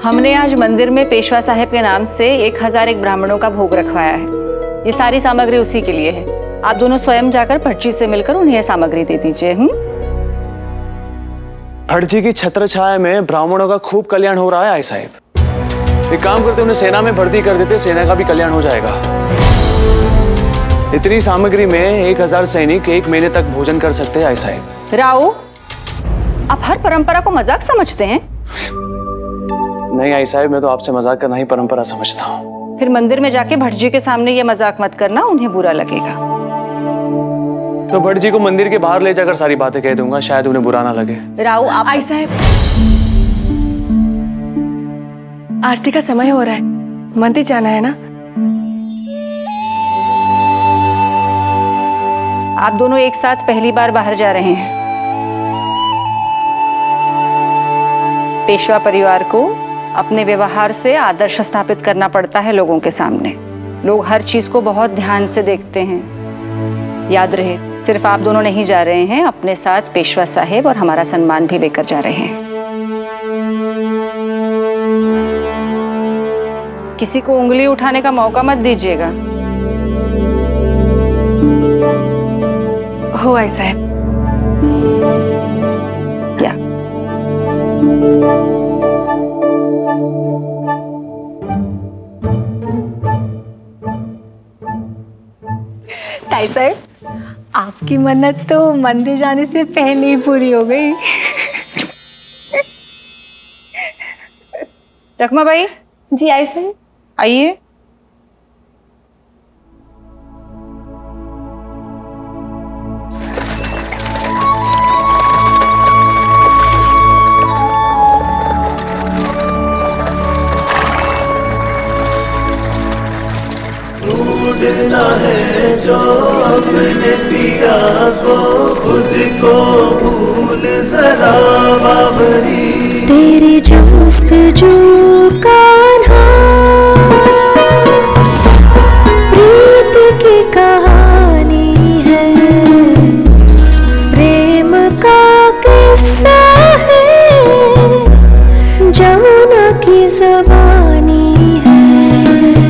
हमने आज मंदिर में पेशवा साहब के नाम से 1001 ब्राह्मणों का भोग रखवाया है। ये सारी सामग्री उसी के लिए है। आप दोनों स्वयं जाकर भटजी से मिलकर उन्हें सामग्री दे दीजिए। भटजी की छत्र छाया में ब्राह्मणों का खूब कल्याण हो रहा है आई साहब। एक काम करते उन्हें सेना में भर्ती कर देते, सेना का भी कल्याण हो जाएगा। इतनी सामग्री में 1000 सैनिक 1 महीने तक भोजन कर सकते हैं आई साहब। राव, आप हर परंपरा को मजाक समझते हैं? नहीं आई साहब, मैं तो आपसे मजाक करना ही परंपरा समझता हूँ। फिर मंदिर में जाके भटजी के सामने ये मजाक मत करना, उन्हें बुरा लगेगा। तो भटजी को मंदिर के बाहर ले जाकर सारी बातें कह दूंगा, शायद उन्हें बुरा ना लगे। राव, आप आई साहब, आरती का समय हो रहा है, मंदिर जाना है ना? आप दोनों एक साथ पहली बार बाहर जा रहे हैं। पेशवा परिवार को अपने व्यवहार से आदर्श स्थापित करना पड़ता है लोगों के सामने। लोग हर चीज को बहुत ध्यान से देखते हैं। याद रहे, सिर्फ आप दोनों नहीं जा रहे हैं, अपने साथ पेशवा साहेब और हमारा सम्मान भी लेकर जा रहे हैं। किसी को उंगली उठाने का मौका मत दीजिएगा। हो आई साहब। क्या? ताई साहब, आपकी मन्नत तो मंदिर जाने से पहले ही पूरी हो गई। रखमा भाई। जी आई साहब। आइए। ढूंढना है जो अपने पिया को, खुद को भूल जरा बाबरी। तेरी जोस्तजू कान्हा, प्रीत की कहानी है, प्रेम का किस्सा है, जमुना की ज़बानी है।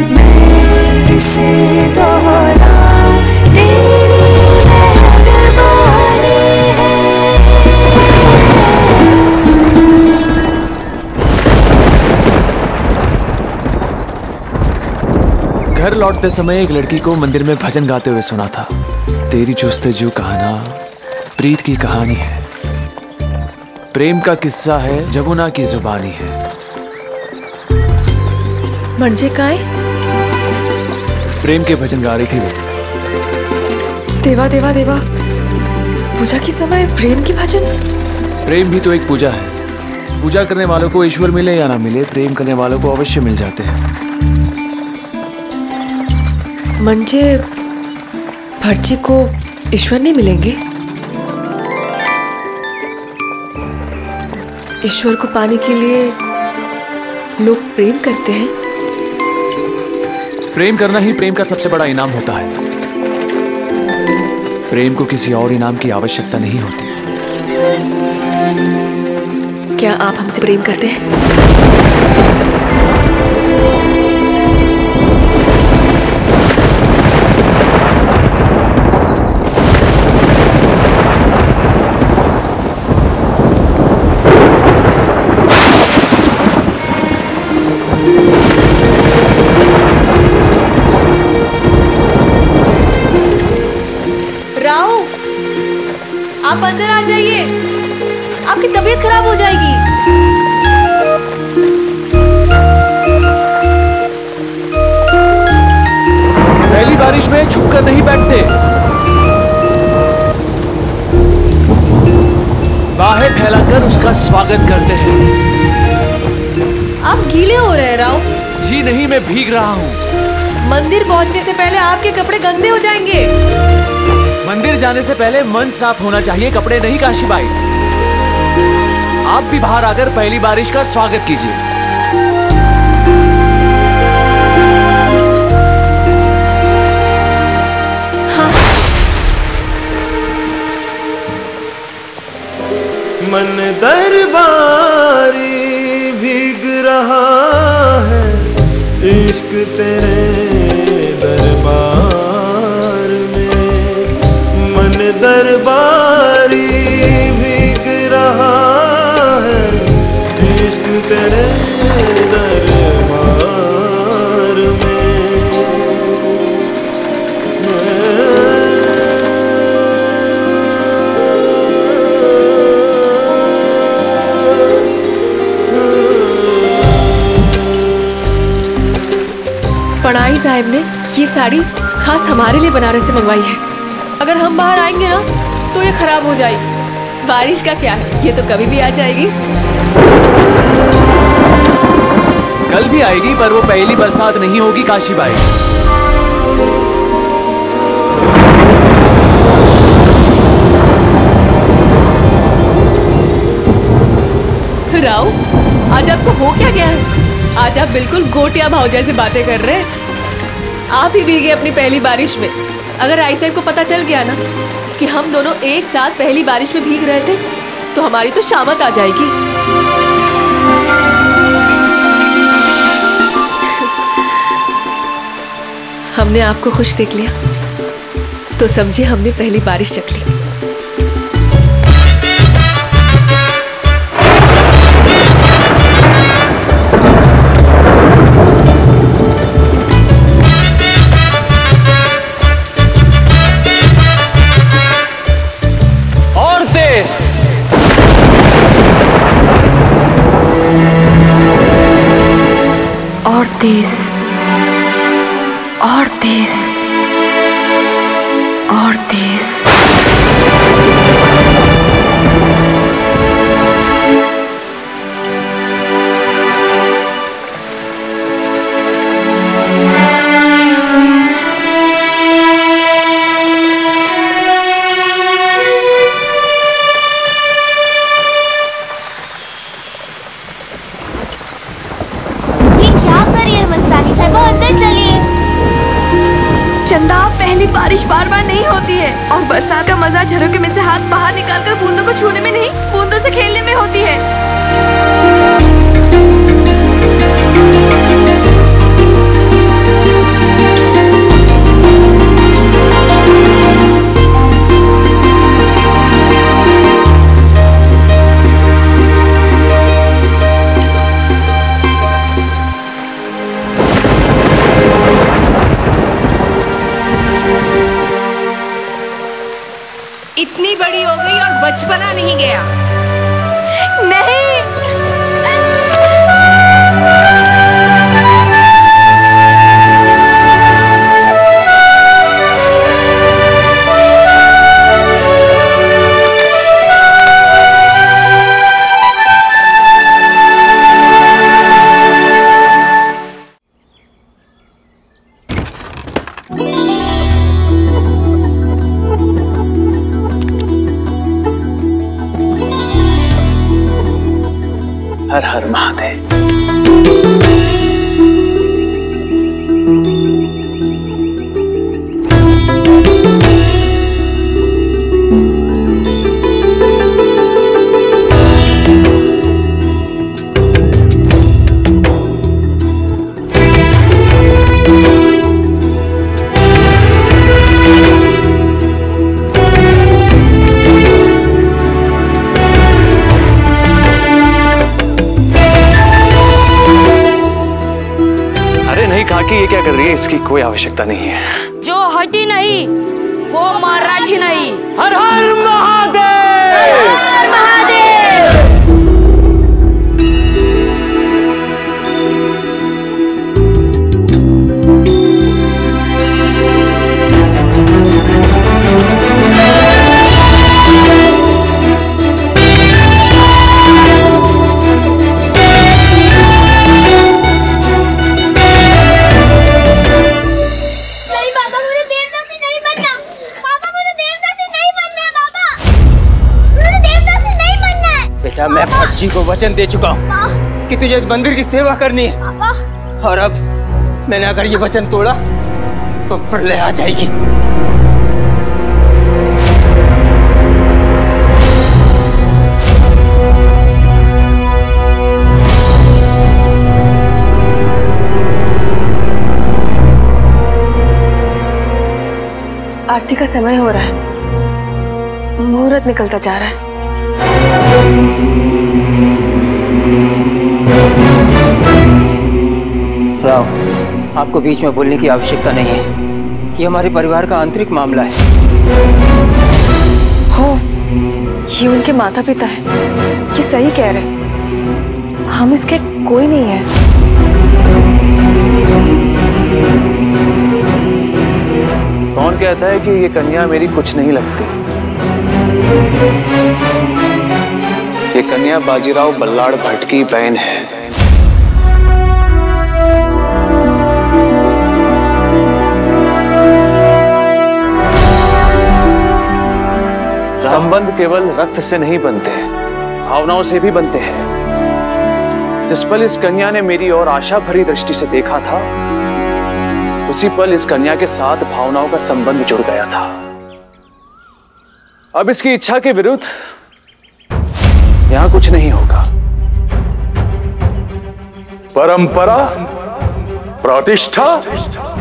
मैं किसे दोहराऊं, तेरी मेहरबानी है। घर लौटते समय एक लड़की को मंदिर में भजन गाते हुए सुना था। तेरी जुस्तजू कहना प्रीत की कहानी है, प्रेम का किस्सा है, जमुना की जुबानी है। मर्जे काय? प्रेम के भजन गा रही थी वो। देवा देवा देवा, पूजा के समय प्रेम की भजन? प्रेम भी तो एक पूजा है। पूजा करने वालों को ईश्वर मिले या ना मिले, प्रेम करने वालों को अवश्य मिल जाते हैं। म्हणजे भटजी को ईश्वर नहीं मिलेंगे? ईश्वर को पाने के लिए लोग प्रेम करते हैं। प्रेम करना ही प्रेम का सबसे बड़ा इनाम होता है। प्रेम को किसी और इनाम की आवश्यकता नहीं होती। क्या आप हमसे प्रेम करते हैं? आप अंदर आ जाइए, आपकी तबीयत खराब हो जाएगी। पहली बारिश में छुपकर नहीं बैठते, बाहें फैलाकर उसका स्वागत करते हैं। आप गीले हो रहे हैं राव। जी नहीं, मैं भीग रहा हूँ। मंदिर पहुंचने से पहले आपके कपड़े गंदे हो जाएंगे। मंदिर जाने से पहले मन साफ होना चाहिए, कपड़े नहीं काशीबाई। आप भी बाहर आकर पहली बारिश का स्वागत कीजिए। हाँ। मन दरबारी भीग रहा इश्क तेरे दरबार में मन दरबारी भीग रहा है, इश्क तेरे दरबार में। पढ़ाई साहब ने ये साड़ी खास हमारे लिए बनारस से मंगवाई है। अगर हम बाहर आएंगे ना तो ये खराब हो जाएगी। बारिश का क्या है, ये तो कभी भी आ जाएगी। कल भी आएगी, पर वो पहली बरसात नहीं होगी काशीबाई। राव, आज आपको हो क्या गया है? आज आप बिल्कुल गोटिया भाव जैसे बातें कर रहे हैं। आप ही भीगे अपनी पहली बारिश में। अगर आई साहब को पता चल गया ना कि हम दोनों एक साथ पहली बारिश में भीग रहे थे तो हमारी तो शामत आ जाएगी। हमने आपको खुश देख लिया तो समझिए हमने पहली बारिश चख ली। और तेज, और तेज, और तेज। चंदा, पहली बारिश बार बार नहीं होती है और बरसात का मजा झरोखे में से हाथ बाहर निकालकर बूंदों को छूने में नहीं, बूंदों से खेलने में होती है। इतनी बड़ी हो गई और बचपना नहीं गया। नहीं, हर हर महादेव। काकी ये क्या कर रही है? इसकी कोई आवश्यकता नहीं है। जो हटी नहीं वो मराठी नहीं। हर हर महादेव, हर हर महादेव। मैं भटजी को वचन दे चुका हूँ कि तुझे मंदिर की सेवा करनी है, और अब मैंने अगर ये वचन तोड़ा तो प्रलय आ जाएगी। आरती का समय हो रहा है, मुहूर्त निकलता जा रहा है। राव, आपको बीच में बोलने की आवश्यकता नहीं है। ये हमारे परिवार का आंतरिक मामला है। हो, ये उनके माता पिता है, ये सही कह रहे। हम इसके कोई नहीं है। कौन कहता है कि ये कन्या मेरी कुछ नहीं लगती? ये कन्या बाजीराव बल्लाड़ भट्ट की बहन है। संबंध केवल रक्त से नहीं बनते, भावनाओं से भी बनते हैं। जिस पल इस कन्या ने मेरी ओर आशा भरी दृष्टि से देखा था, उसी पल इस कन्या के साथ भावनाओं का संबंध जुड़ गया था। अब इसकी इच्छा के विरुद्ध यहां कुछ नहीं होगा। परंपरा, प्रतिष्ठा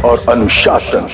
और अनुशासन,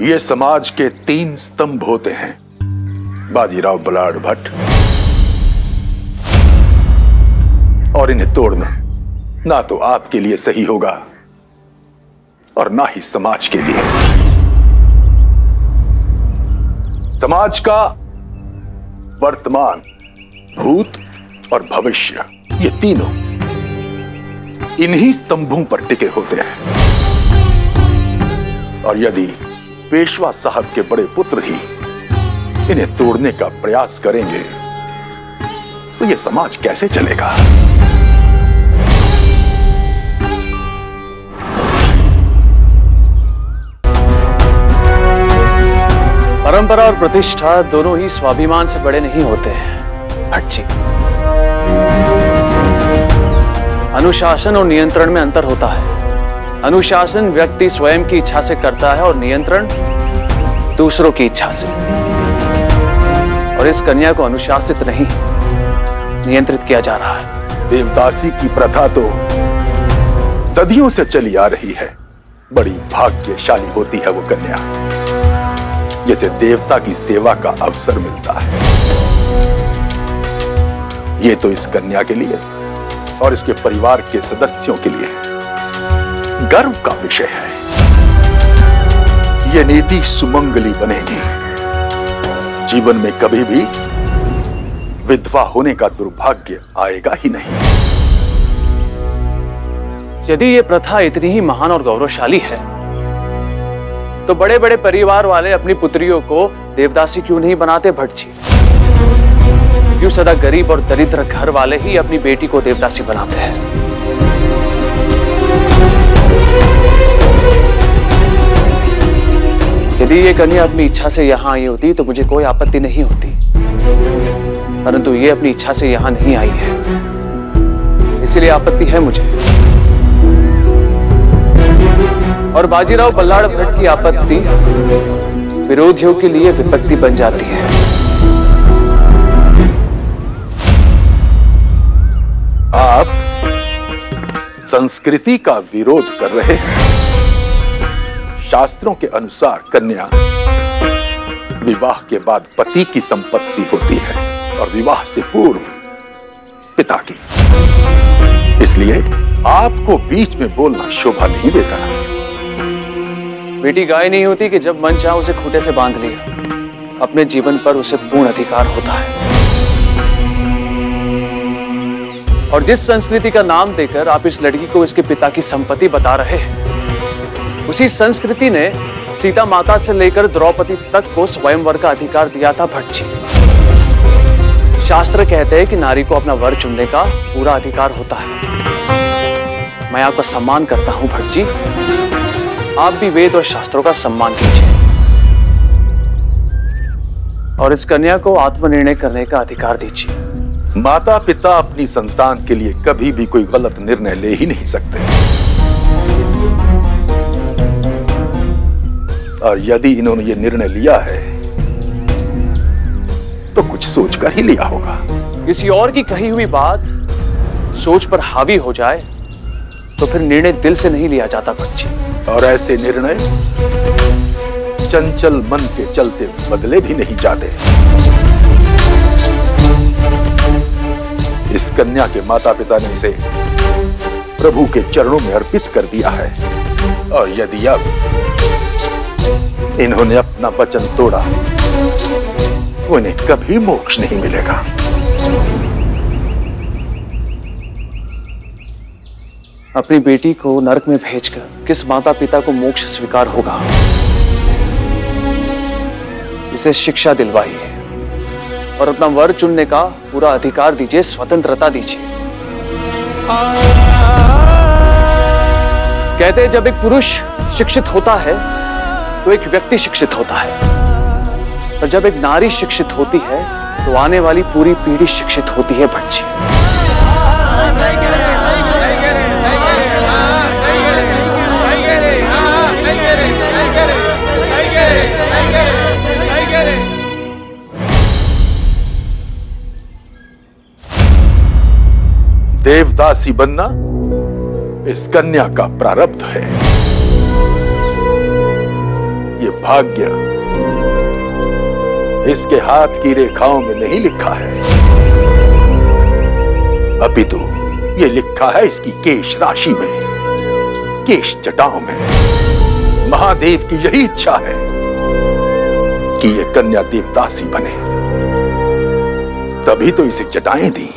ये समाज के 3 स्तंभ होते हैं, बाजीराव बल्लाड़ भट्ट, और इन्हें तोड़ना ना तो आपके लिए सही होगा और ना ही समाज के लिए। समाज का वर्तमान, भूत और भविष्य, ये तीनों इन्हीं स्तंभों पर टिके होते हैं। और यदि पेशवा साहब के बड़े पुत्र ही इन्हें तोड़ने का प्रयास करेंगे तो यह समाज कैसे चलेगा? परंपरा और प्रतिष्ठा दोनों ही स्वाभिमान से बड़े नहीं होते हैं भट्ट जी। अनुशासन और नियंत्रण में अंतर होता है। अनुशासन व्यक्ति स्वयं की इच्छा से करता है और नियंत्रण दूसरों की इच्छा से। और इस कन्या को अनुशासित नहीं, नियंत्रित किया जा रहा है। देवदासी की प्रथा तो सदियों से चली आ रही है। बड़ी भाग्यशाली होती है वो कन्या जिसे देवता की सेवा का अवसर मिलता है। ये तो इस कन्या के लिए और इसके परिवार के सदस्यों के लिए गर्व का विषय है। यह नीति सुमंगली बनेगी। जीवन में कभी भी विधवा होने का दुर्भाग्य आएगा ही नहीं। यदि ये प्रथा इतनी ही महान और गौरवशाली है तो बड़े बड़े परिवार वाले अपनी पुत्रियों को देवदासी क्यों नहीं बनाते भट्ट जी? क्यों सदा गरीब और दरिद्र घर वाले ही अपनी बेटी को देवदासी बनाते हैं? यदि ये कन्या अपनी इच्छा से यहां आई होती तो मुझे कोई आपत्ति नहीं होती, परंतु ये अपनी इच्छा से यहां नहीं आई है, इसलिए आपत्ति है मुझे। और बाजीराव बल्लाड़ भट्ट की आपत्ति विरोधियों के लिए विपत्ति बन जाती है। आप संस्कृति का विरोध कर रहे हैं। शास्त्रों के अनुसार कन्या विवाह के बाद पति की संपत्ति होती है और विवाह से पूर्व पिता की। इसलिए आपको बीच में बोलना शोभा नहीं देता। बेटी गाय नहीं होती कि जब मन चाहे उसे खूंटे से बांध लिया। अपने जीवन पर उसे पूर्ण अधिकार होता है। और जिस संस्कृति का नाम देकर आप इस लड़की को इसके पिता की संपत्ति बता रहे हैं, उसी संस्कृति ने सीता माता से लेकर द्रौपदी तक को स्वयंवर का अधिकार दिया था भट्ट जी। शास्त्र कहते हैं कि नारी को अपना वर चुनने का पूरा अधिकार होता है। मैं आपका सम्मान करता हूं भट्ट जी, आप भी वेद और शास्त्रों का सम्मान कीजिए। और इस कन्या को आत्मनिर्णय करने का अधिकार दीजिए। माता पिता अपनी संतान के लिए कभी भी कोई गलत निर्णय ले ही नहीं सकते, और यदि इन्होंने ये निर्णय लिया है तो कुछ सोचकर ही लिया होगा। किसी और की कही हुई बात सोच पर हावी हो जाए तो फिर निर्णय दिल से नहीं लिया जाता बच्ची। और ऐसे निर्णय चंचल मन के चलते बदले भी नहीं जाते। इस कन्या के माता पिता ने इसे प्रभु के चरणों में अर्पित कर दिया है, और यदि अब इन्होंने अपना वचन तोड़ा तो इन्हें कभी मोक्ष नहीं मिलेगा। अपनी बेटी को नरक में भेजकर किस माता पिता को मोक्ष स्वीकार होगा? इसे शिक्षा दिलवाइए और अपना वर चुनने का पूरा अधिकार दीजिए, स्वतंत्रता दीजिए। कहते हैं जब एक पुरुष शिक्षित होता है तो एक व्यक्ति शिक्षित होता है, और जब एक नारी शिक्षित होती है तो आने वाली पूरी पीढ़ी शिक्षित होती है बच्ची। देवदासी बनना इस कन्या का प्रारब्ध है। ये भाग्य इसके हाथ की रेखाओं में नहीं लिखा है, अपितु ये लिखा है इसकी केश राशि में, केश जटाओं में। महादेव की यही इच्छा है कि ये कन्या देवदासी बने, तभी तो इसे जटाएं दी।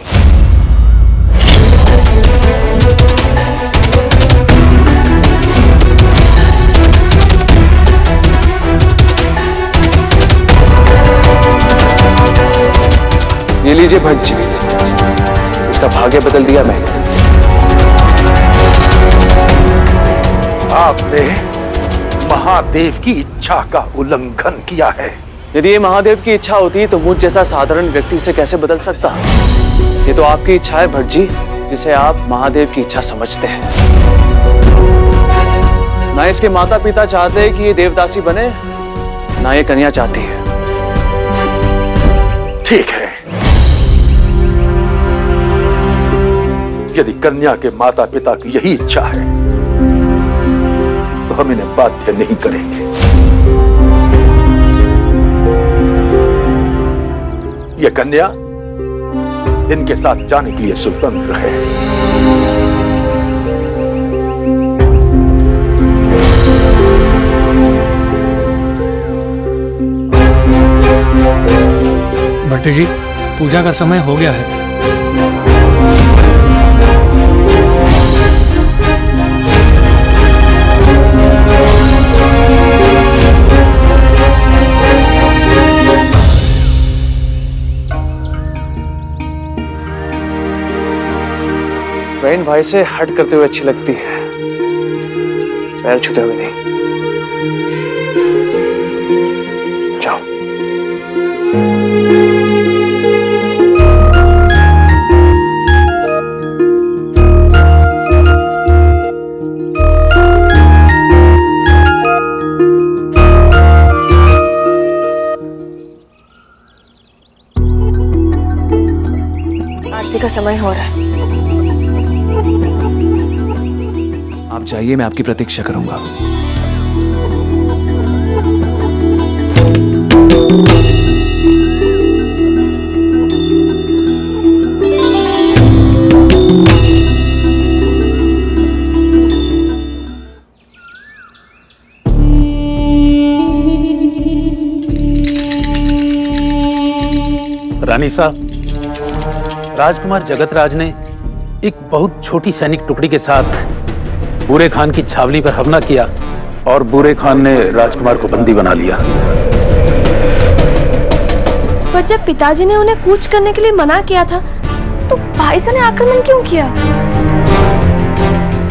ये लीजिए भट्ट जी, इसका भाग्य बदल दिया मैंने। आपने महादेव की इच्छा का उल्लंघन किया है। यदि ये महादेव की इच्छा होती तो मुझ जैसा साधारण व्यक्ति इसे कैसे बदल सकता? ये तो आपकी इच्छा है भट्ट जी, जिसे आप महादेव की इच्छा समझते हैं। ना इसके माता पिता चाहते हैं कि ये देवदासी बने, ना ये कन्या चाहती है। ठीक है, यदि कन्या के माता पिता की यही इच्छा है तो हम इन्हें बाध्य नहीं करेंगे। यह कन्या इनके साथ जाने के लिए स्वतंत्र है। भट्ट जी, पूजा का समय हो गया है। बहन भाई से हट करते हुए अच्छी लगती है, पैर छूते हुए नहीं। जाओ। आरती का समय हो रहा है। आप जाइए, मैं आपकी प्रतीक्षा करूंगा। रानी साहब, राजकुमार जगतराज ने एक बहुत छोटी सैनिक टुकड़ी के साथ बूरे खान की छावनी पर हमला किया और बूरे खान ने राजकुमार को बंदी बना लिया। पर जब पिताजी ने उन्हें कूच करने के लिए मना किया था तो भाई साहब ने आक्रमण क्यों किया?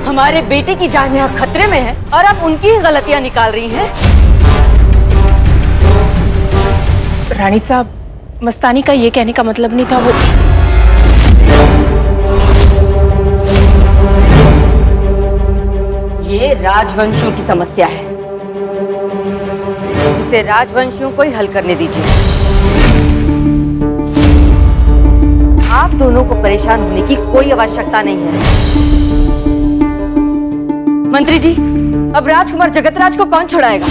हमारे बेटे की जान यहाँ खतरे में है और आप उनकी ही गलतियाँ निकाल रही हैं। रानी साहब, मस्तानी का ये कहने का मतलब नहीं था। वो ये राजवंशियों की समस्या है, इसे राजवंशियों को ही हल करने दीजिए। आप दोनों को परेशान होने की कोई आवश्यकता नहीं है। मंत्री जी, अब राजकुमार जगतराज को कौन छुड़ाएगा?